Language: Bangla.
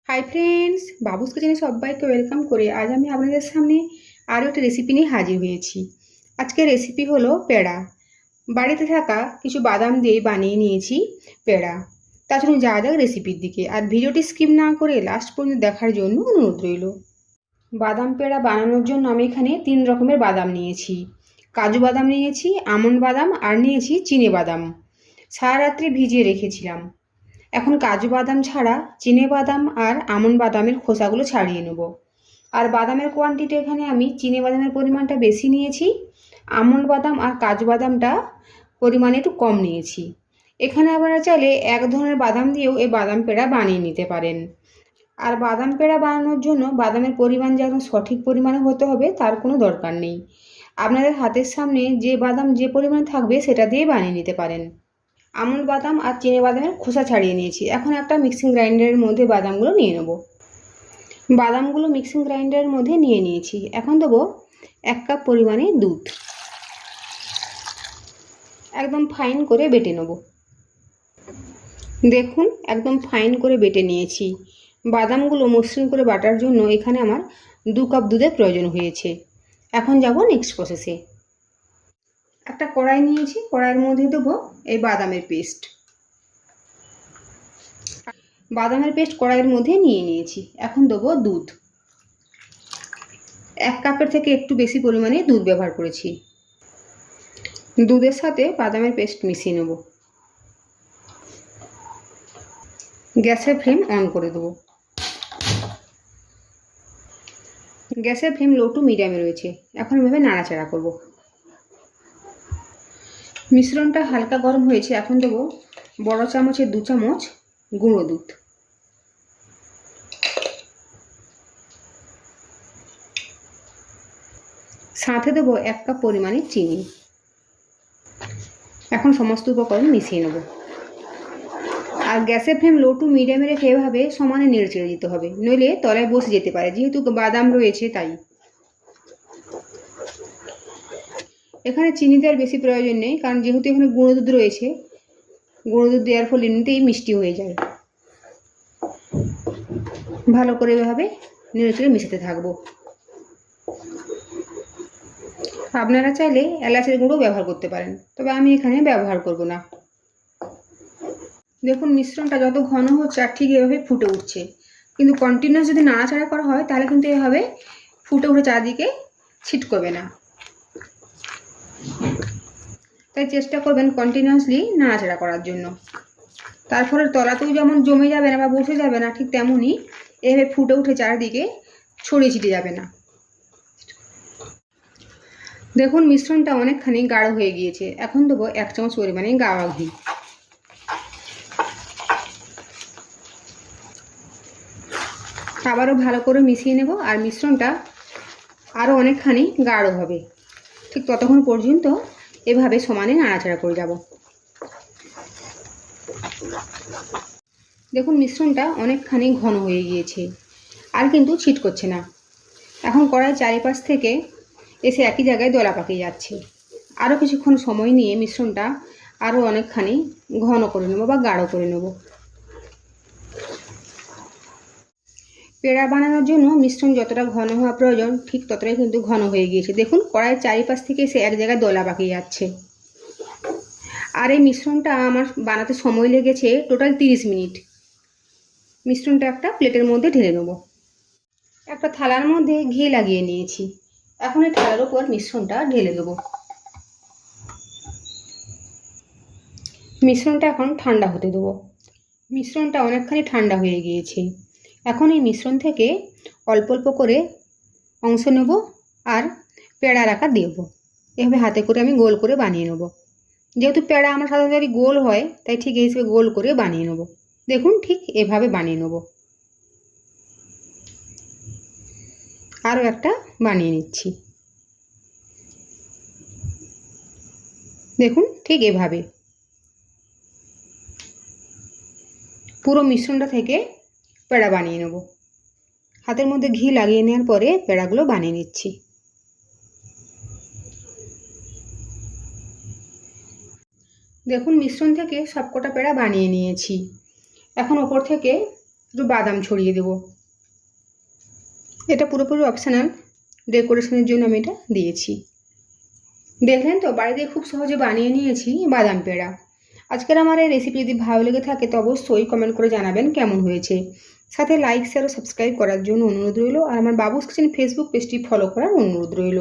হাই ফ্রেন্ডস, বাবুস কিচেনে সবাইকে ওয়েলকাম করে আজ আমি আপনাদের সামনে আরও একটা রেসিপি নিয়ে হাজির হয়েছি। আজকের রেসিপি হলো পেড়া। বাড়িতে থাকা কিছু বাদাম দিয়ে বানিয়ে নিয়েছি পেড়া। তা চলুন যাওয়া যাক রেসিপির দিকে, আর ভিডিওটি স্কিপ না করে লাস্ট পর্যন্ত দেখার জন্য অনুরোধ রইল। বাদাম পেড়া বানানোর জন্য আমি এখানে 3 রকমের বাদাম নিয়েছি। কাজু বাদাম নিয়েছি, আমন্ড বাদাম আর নিয়েছি চিনে বাদাম। সারা রাত্রি ভিজিয়ে রেখেছিলাম। এখন কাজু বাদাম ছাড়া চিনে বাদাম আর আমন্ড বাদামের খোসাগুলো ছাড়িয়ে নেব। আর বাদামের কোয়ান্টিটি এখানে আমি চিনে বাদামের পরিমাণটা বেশি নিয়েছি, আমন্ড বাদাম আর কাজু বাদামটা পরিমাণে একটু কম নিয়েছি। এখানে আপনারা চাইলে এক ধরনের বাদাম দিয়েও এই বাদাম পেড়া বানিয়ে নিতে পারেন। আর বাদাম পেড়া বানানোর জন্য বাদামের পরিমাণ যে একদম সঠিক পরিমাণে হতে হবে তার কোনো দরকার নেই। আপনাদের হাতের সামনে যে বাদাম যে পরিমাণে থাকবে সেটা দিয়ে বানিয়ে নিতে পারেন। আমন্ড বাদাম আর চিনে বাদামের খোসা ছাড়িয়ে নিয়েছি। এখন একটা মিক্সিং গ্রাইন্ডারের মধ্যে বাদামগুলো নিয়ে নেব। বাদামগুলো মিক্সিং গ্রাইন্ডারের মধ্যে নিয়ে নিয়েছি। এখন দেবো 1 কাপ পরিমাণে দুধ। একদম ফাইন করে বেটে নেব। দেখুন একদম ফাইন করে বেটে নিয়েছি। বাদামগুলো মসৃণ করে বাটার জন্য এখানে আমার 2 কাপ দুধের প্রয়োজন হয়েছে। এখন যাব নেক্সট প্রসেসে। একটা কড়াই নিয়েছি, কড়াইয়ের মধ্যে দেবো এই বাদামের পেস্ট। বাদামের পেস্ট কড়াইয়ের মধ্যে নিয়ে নিয়েছি। এখন দেবো দুধ। 1 কাপের থেকে একটু বেশি পরিমাণে দুধ ব্যবহার করেছি। দুধের সাথে বাদামের পেস্ট মিশিয়ে নেব। গ্যাসের ফ্লেম অন করে দেবো। গ্যাসের ফ্লেম লো টু মিডিয়ামে রয়েছে। এখন এভাবে নাড়াচাড়া করব। মিশ্রণটা হালকা গরম হয়েছে। এখন দেবো বড় চামচের 2 চামচ গুঁড়ো দুধ। সাথে দেবো 1 কাপ পরিমাণে চিনি। এখন সমস্ত উপকরণ মিশিয়ে নেব। আর গ্যাসের ফ্লেম লো টু মিডিয়ামে রেখে এভাবে সমানে নেড়ে চেড়ে দিতে হবে, নইলে তলায় বসে যেতে পারে, যেহেতু বাদাম রয়েছে তাই। এখানে চিনি দেওয়ার বেশি প্রয়োজন নেই, কারণ যেহেতু এখানে গুঁড়ো দুধ রয়েছে, গুঁড়ো দুধ দেওয়ার ফলে এমনিতেই মিষ্টি হয়ে যায়। ভালো করে এভাবে নেড়ে চেড়ে মিশাতে থাকবো। আপনারা চাইলে এলাচের গুঁড়ো ব্যবহার করতে পারেন, তবে আমি এখানে ব্যবহার করব না। দেখুন মিশ্রণটা যত ঘন হচ্ছে আর ঠিক এভাবে ফুটে উঠছে, কিন্তু কন্টিনিউয়াস যদি নাড়াচাড়া করা হয় তাহলে কিন্তু এভাবে ফুটে উঠে চারদিকে ছিটকবে না। তাই চেষ্টা করবেন কন্টিনিউয়াসলি নাড়াচাড়া করার জন্য। তার ফলে তলাতেও যেমন জমে যাবে না বা বসে যাবে না, ঠিক তেমনই এভাবে ফুটে উঠে চারদিকে ছড়িয়ে ছিটে যাবে না। দেখুন মিশ্রণটা অনেকখানি গাঢ় হয়ে গিয়েছে। এখন দেবো 1 চামচ পরিমাণে গাওয়া ঘি। আবারও ভালো করে মিশিয়ে নেব। আর মিশ্রণটা আরও অনেকখানি গাঢ় হবে, ঠিক ততক্ষণ পর্যন্ত এভাবে সমানে নাড়াচাড়া করে যাব। দেখুন মিশ্রণটা অনেকখানি ঘন হয়ে গিয়েছে, আর কিন্তু ছিটকচ্ছে না। এখন কড়াই চারিপাশ থেকে এসে একই জায়গায় দলা পাকিয়ে যাচ্ছে। আরও কিছুক্ষণ সময় নিয়ে মিশ্রণটা আরও অনেকখানি ঘন করে নেব বা গাঢ় করে নেব। পেড়া বানানোর জন্য মিশ্রণ যতটা ঘন হওয়া প্রয়োজন ঠিক ততটাই কিন্তু ঘন হয়ে গিয়েছে। দেখুন কড়াইয়ের চারিপাশ থেকে এসে এক জায়গায় দলা পাকিয়ে যাচ্ছে। আর এই মিশ্রণটা আমার বানাতে সময় লেগেছে টোটাল 30 মিনিট। মিশ্রণটা একটা প্লেটের মধ্যে ঢেলে নেব। একটা থালার মধ্যে ঘি লাগিয়ে নিয়েছি। এখন এই থালার উপর মিশ্রণটা ঢেলে দেবো। মিশ্রণটা এখন ঠান্ডা হতে দেবো। মিশ্রণটা অনেকখানি ঠান্ডা হয়ে গিয়েছে। এখন এই মিশ্রণ থেকে অল্প অল্প করে অংশ নেব আর পেড়ার আকার দেব। এভাবে হাতে করে আমি গোল করে বানিয়ে নেব। যেহেতু পেড়া আমার সাধারণত গোল হয়, তাই ঠিক এই হিসেবে গোল করে বানিয়ে নেব। দেখুন ঠিক এভাবে বানিয়ে নেব। আরও একটা বানিয়ে নিচ্ছি। দেখুন ঠিক এভাবে পুরো মিশ্রণটা থেকে পেড়া বানিয়ে নেব। হাতের মধ্যে ঘি লাগিয়ে নেওয়ার পরে পেড়াগুলো বানিয়ে নিচ্ছি। দেখুন মিশ্রণ থেকে সবকটা পেড়া বানিয়ে নিয়েছি। এখন ওপর থেকে একটু বাদাম ছড়িয়ে দেব। এটা পুরোপুরি অপশনাল, ডেকোরেশনের জন্য আমি এটা দিয়েছি। দেখলেন তো, বাড়িতে খুব সহজে বানিয়ে নিয়েছি বাদাম পেড়া। আজকের আমার এই রেসিপি যদি ভালো লেগে থাকে তো অবশ্যই কমেন্ট করে জানাবেন কেমন হয়েছে। সাথে লাইক শেয়ার ও সাবস্ক্রাইব করার জন্য অনুরোধ রইল, আর আমার বাবুস কিচেন ফেসবুক পেজটি ফলো করার অনুরোধ রইল।